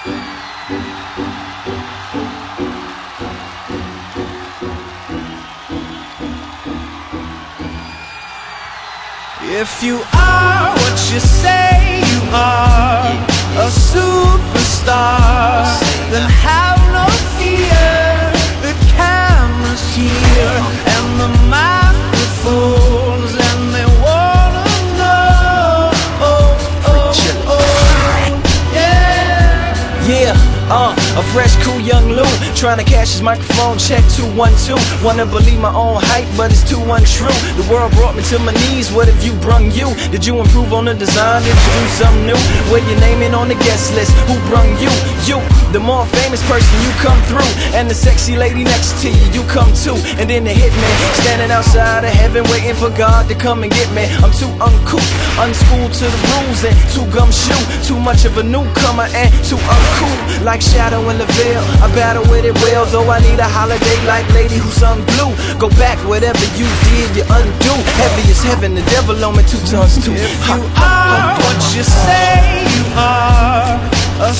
If you are what you say you are, a superstar, then have no fear. The camera's here and the microphones, and they wanna know. A fresh, cool young Lou, trying to cash his microphone check 212. Wanna believe my own hype, but it's too untrue. The world brought me to my knees, what have you brung you? Did you improve on the design? Did you do something new? Where your name in on the guest list? Who brung you? You, the more famous person, you come through. And the sexy lady next to you, you come too. And then the hitman, standing outside of heaven, waiting for God to come and get me. I'm too uncouth, unschooled to the rules, and too gumshoe. Too much of a newcomer and too uncool. Like Shadow in the Veil, I battle with it well. Though I need a holiday like lady who sung blue. Go back, whatever you did, you undo. Heavy as heaven, the devil on me 2 tons too. If you are what you say you are, a